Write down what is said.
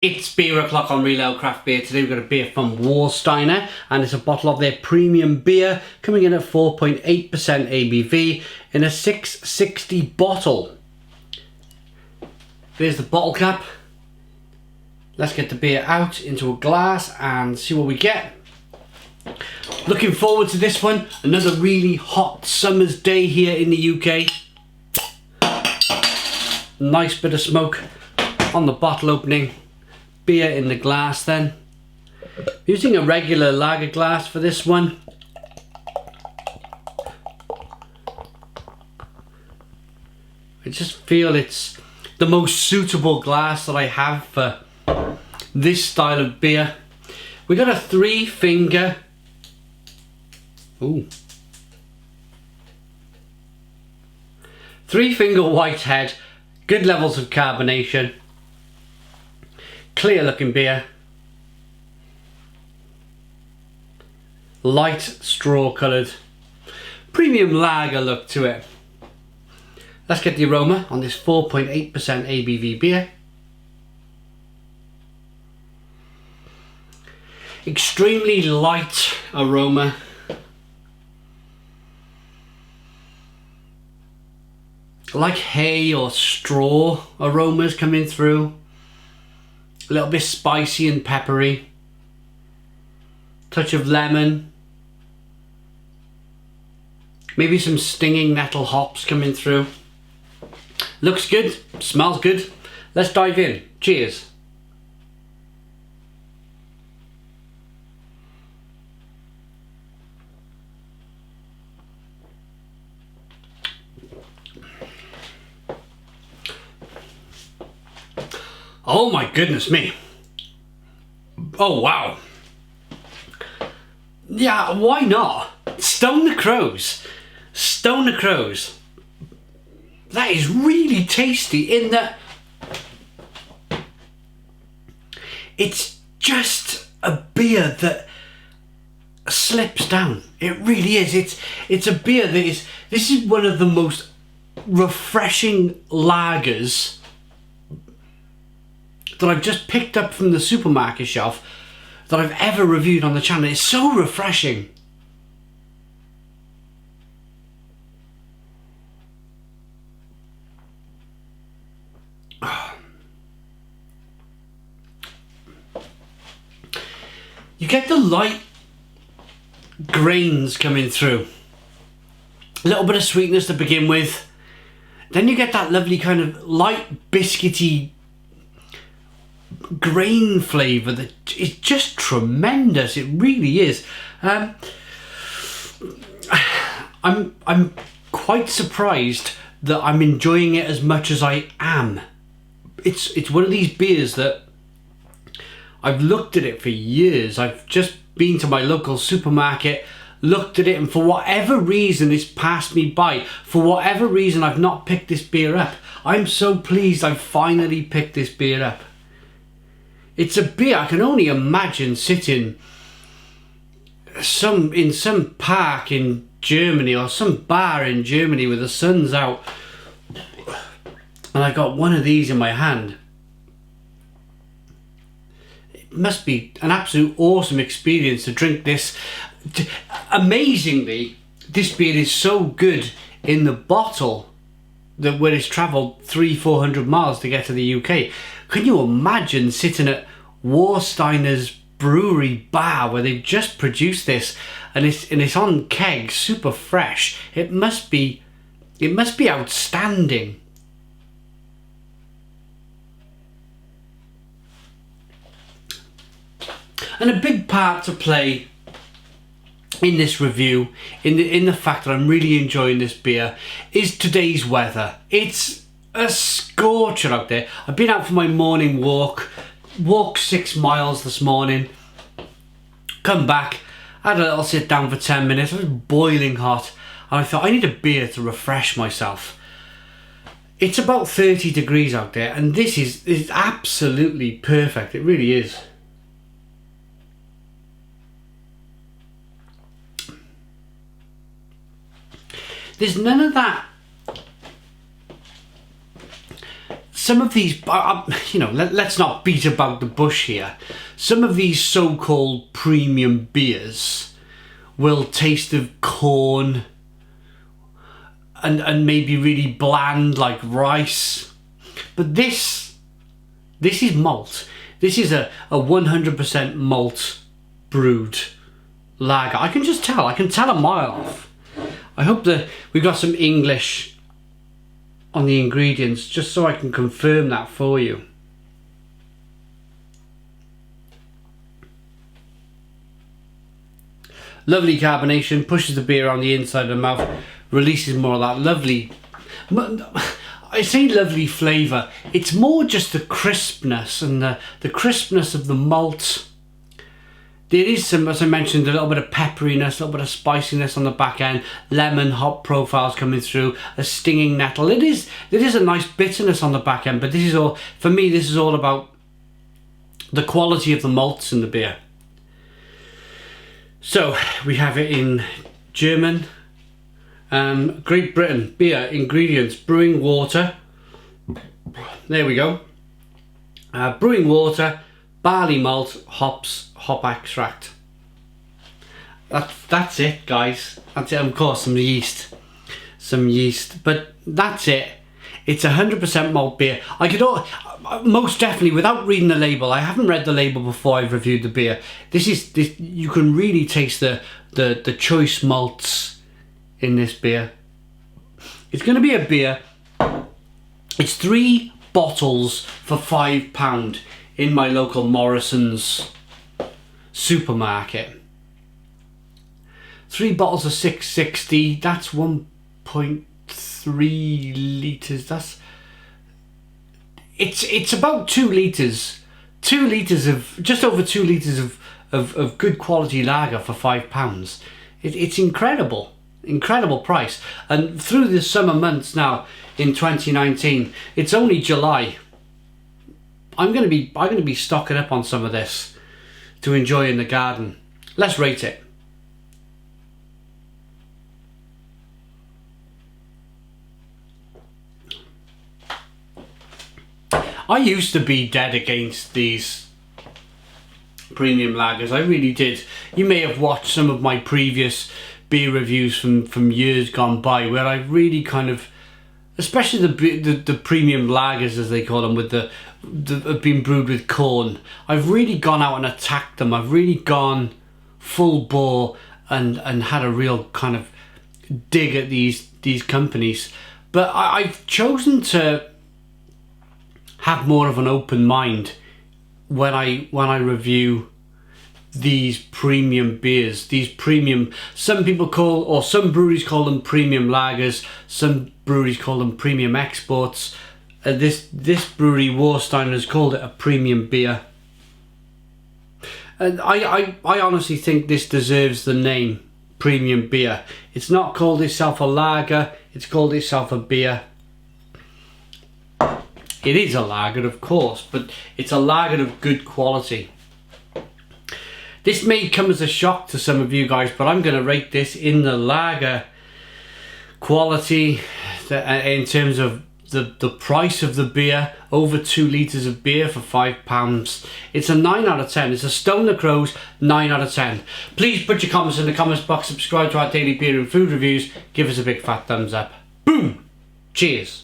It's Beer O'Clock on Real Ale Craft Beer. Today we've got a beer from Warsteiner, and it's a bottle of their premium beer coming in at 4.8% ABV in a 660 bottle. There's the bottle cap. Let's get the beer out into a glass and see what we get. Looking forward to this one. Another really hot summer's day here in the UK. Nice bit of smoke on the bottle opening. Beer in the glass then. Using a regular lager glass for this one. I just feel it's the most suitable glass that I have for this style of beer. We got a 3-finger. Ooh. 3-finger whitehead. Good levels of carbonation. Clear looking beer. Light straw coloured. Premium lager look to it. Let's get the aroma on this 4.8% ABV beer. Extremely light aroma. Like hay or straw aromas coming through. A little bit spicy and peppery. Touch of lemon. Maybe some stinging nettle hops coming through. Looks good, smells good. Let's dive in. Cheers. Oh my goodness me. Oh wow. Yeah, why not? Stone the crows. Stone the crows. That is really tasty in that it's just a beer that slips down. It really is. It's a beer that is, this is one of the most refreshing lagers that I've just picked up from the supermarket shelf that I've ever reviewed on the channel. It's so refreshing. You get the light grains coming through. A little bit of sweetness to begin with. Then you get that lovely kind of light biscuity grain flavour that is just tremendous. It really is. I'm quite surprised that I'm enjoying it as much as I am. It's one of these beers that I've looked at it for years. I've just been to my local supermarket, looked at it, and for whatever reason it's passed me by. For whatever reason I've not picked this beer up. I'm so pleased I've finally picked this beer up. It's a beer I can only imagine sitting in some park in Germany or some bar in Germany where the sun's out and I've got one of these in my hand. It must be an absolute awesome experience to drink this. Amazingly, this beer is so good in the bottle that where it's travelled 300-400 miles to get to the UK. Can you imagine sitting at Warsteiner's brewery bar where they've just produced this and it's on keg, super fresh? It must be outstanding. And a big part to play in this review, in the fact that I'm really enjoying this beer, is today's weather. It's a scorcher out there. I've been out for my morning walked 6 miles this morning, come back, had a little sit down for 10 minutes. It was boiling hot and I thought I need a beer to refresh myself. It's about 30 degrees out there and this is absolutely perfect. It really is. There's none of that some of these, you know, let's not beat about the bush here. Some of these so-called premium beers will taste of corn and maybe really bland like rice. But this is malt. This is a 100% malt brewed lager. I can just tell. I can tell a mile off. I hope that we've got some English on the ingredients just so I can confirm that for you. Lovely carbonation, pushes the beer on the inside of the mouth, releases more of that lovely, I say lovely flavour, it's more just the crispness and the crispness of the malt. There is some, as I mentioned, a little bit of pepperiness, a little bit of spiciness on the back end, lemon, hop profiles coming through, a stinging nettle. There is a nice bitterness on the back end, but this is all, for me, this is all about the quality of the malts in the beer. So, we have it in German. Great Britain, beer, ingredients, brewing water. There we go. Brewing water, barley malt, hops, hop extract. That's it, guys. That's it. Of course, some yeast, but that's it. It's 100% malt beer. I could most definitely, without reading the label, I haven't read the label before I've reviewed the beer. This you can really taste the choice malts in this beer. It's going to be a beer. It's 3 bottles for £5 in my local Morrison's supermarket. 3 bottles of 660. That's 1.3 litres. It's about 2 litres. 2 litres of, just over 2 litres of good quality lager for £5. It's incredible. Incredible price. And through the summer months now in 2019, it's only July. I'm gonna be stocking up on some of this to enjoy in the garden. Let's rate it. I used to be dead against these premium lagers. I really did. You may have watched some of my previous beer reviews from years gone by, where I really kind of, especially the premium lagers as they call them, with the have been brewed with corn. I've really gone out and attacked them. I've really gone full bore and had a real kind of dig at these companies. But I've chosen to have more of an open mind when I review these premium beers. These premium, some people call, or some breweries call them premium lagers, some breweries call them premium exports. This brewery, Warsteiner, has called it a premium beer. And I honestly think this deserves the name premium beer. It's not called itself a lager, it's called itself a beer. It is a lager, of course, but it's a lager of good quality. This may come as a shock to some of you guys, but I'm going to rate this in the lager quality in terms of the price of the beer. Over 2 litres of beer for £5. It's a 9 out of 10. It's a Stone the Crows 9 out of 10. Please put your comments in the comments box. Subscribe to our daily beer and food reviews. Give us a big fat thumbs up. Boom! Cheers.